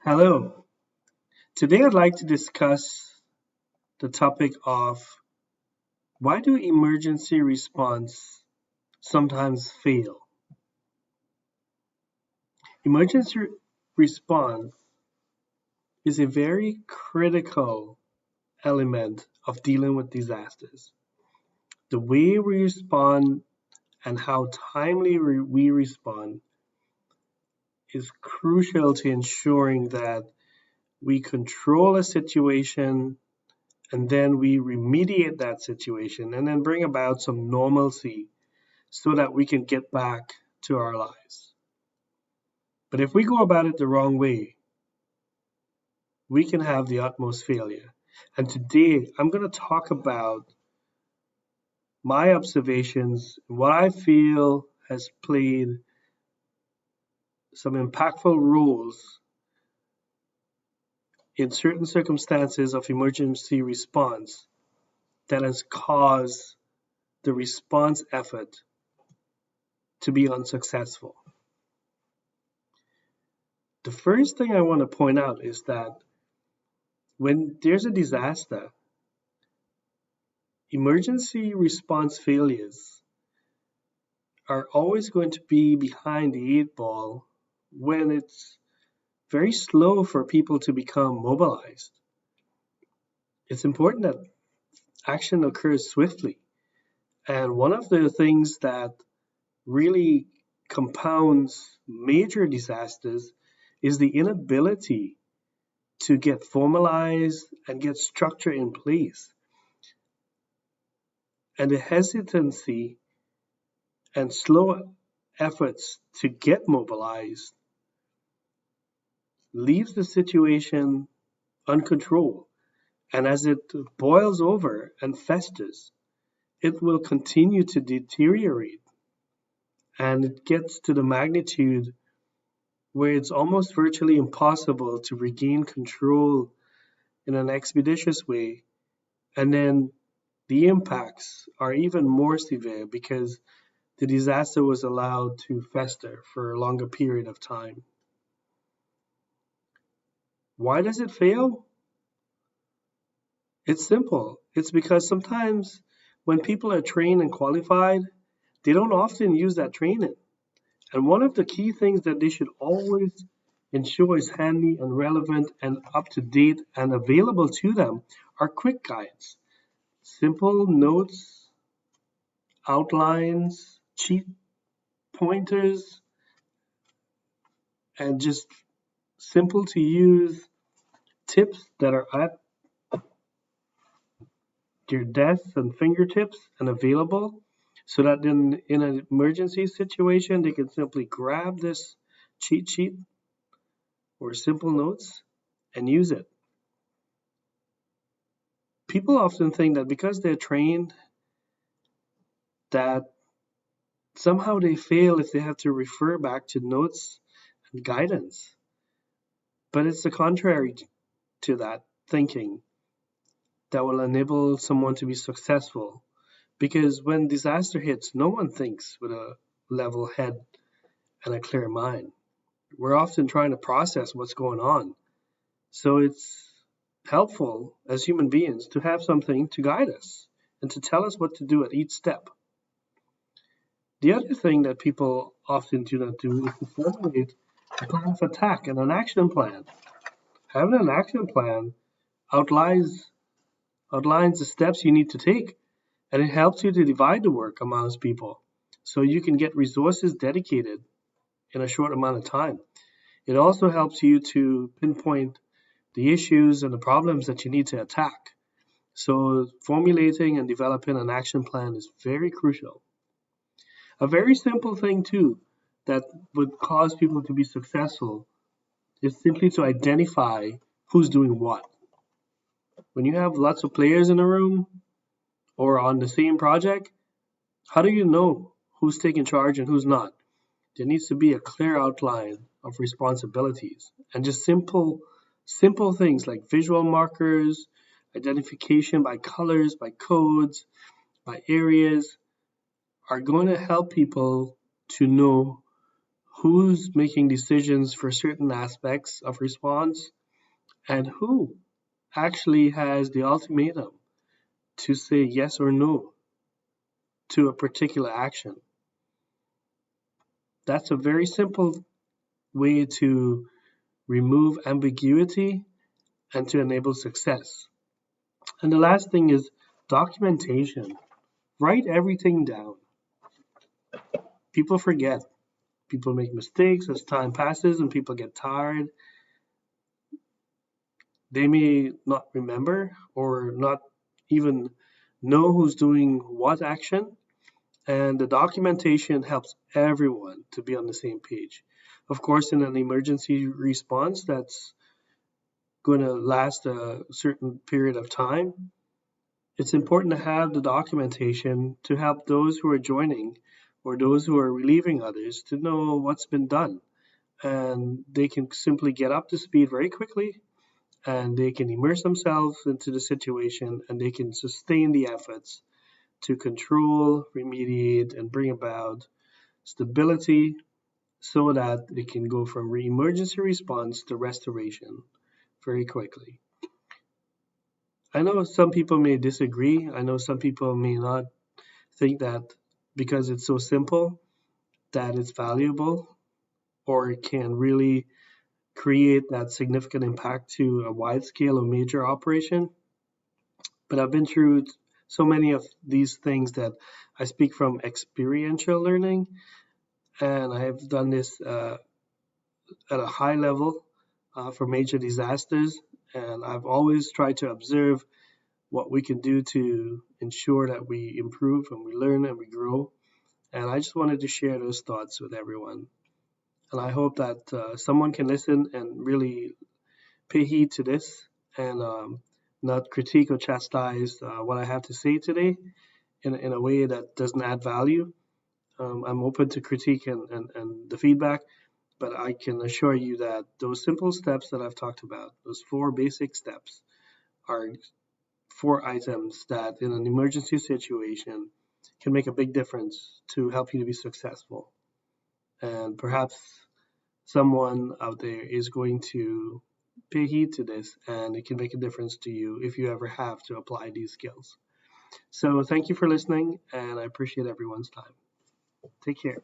Hello. Today I'd like to discuss the topic of why do emergency response sometimes fail? Emergency response is a very critical element of dealing with disasters. The way we respond and how timely we respond is crucial to ensuring that we control a situation and then we remediate that situation and then bring about some normalcy so that we can get back to our lives. But if we go about it the wrong way, we can have the utmost failure. And today I'm going to talk about my observations, what I feel has played some impactful roles in certain circumstances of emergency response that has caused the response effort to be unsuccessful. The first thing I want to point out is that when there's a disaster, emergency response failures are always going to be behind the eight ball when it's very slow for people to become mobilized. It's important that action occurs swiftly. And one of the things that really compounds major disasters is the inability to get formalized and get structure in place. And the hesitancy and slow efforts to get mobilized leaves the situation uncontrolled. And as it boils over and festers, it will continue to deteriorate. And it gets to the magnitude where it's almost virtually impossible to regain control in an expeditious way. And then the impacts are even more severe because the disaster was allowed to fester for a longer period of time. Why does it fail? It's simple. It's because sometimes when people are trained and qualified, they don't often use that training. And one of the key things that they should always ensure is handy and relevant and up to date and available to them are quick guides, simple notes, outlines, cheat pointers, and just simple to use tips that are at your desks and fingertips and available so that in an emergency situation they can simply grab this cheat sheet or simple notes and use it. People often think that because they're trained that somehow they fail if they have to refer back to notes and guidance. But it's the contrary to that thinking that will enable someone to be successful. Because when disaster hits, no one thinks with a level head and a clear mind. We're often trying to process what's going on. So it's helpful as human beings to have something to guide us and to tell us what to do at each step. The other thing that people often do not do is to formulate a plan of attack and an action plan. Having an action plan outlines outlines the steps you need to take, and it helps you to divide the work amongst people so you can get resources dedicated in a short amount of time. It also helps you to pinpoint the issues and the problems that you need to attack. So formulating and developing an action plan is very crucial. A very simple thing too that would cause people to be successful is simply to identify who's doing what. When you have lots of players in a room or on the same project, how do you know who's taking charge and who's not? There needs to be a clear outline of responsibilities and just simple things like visual markers, identification by colors, by codes, by areas are going to help people to know who's making decisions for certain aspects of response, and who actually has the ultimatum to say yes or no to a particular action. That's a very simple way to remove ambiguity and to enable success. And the last thing is documentation. Write everything down. People forget. People make mistakes as time passes and people get tired. They may not remember or not even know who's doing what action. And the documentation helps everyone to be on the same page. Of course, in an emergency response that's going to last a certain period of time, it's important to have the documentation to help those who are joining or those who are relieving others to know what's been done. And they can simply get up to speed very quickly and they can immerse themselves into the situation and they can sustain the efforts to control, remediate, and bring about stability so that it can go from emergency response to restoration very quickly. I know some people may disagree. I know some people may not think that because it's so simple that it's valuable or it can really create that significant impact to a wide scale of major operation. But I've been through so many of these things that I speak from experiential learning, and I have done this at a high level for major disasters. And I've always tried to observe what we can do to ensure that we improve and we learn and we grow. And I just wanted to share those thoughts with everyone. And I hope that someone can listen and really pay heed to this and not critique or chastise what I have to say today in a way that doesn't add value. I'm open to critique and the feedback, but I can assure you that those simple steps that I've talked about, those 4 basic steps, are 4 items that in an emergency situation can make a big difference to help you to be successful. And perhaps someone out there is going to pay heed to this and it can make a difference to you if you ever have to apply these skills. So thank you for listening and I appreciate everyone's time. Take care.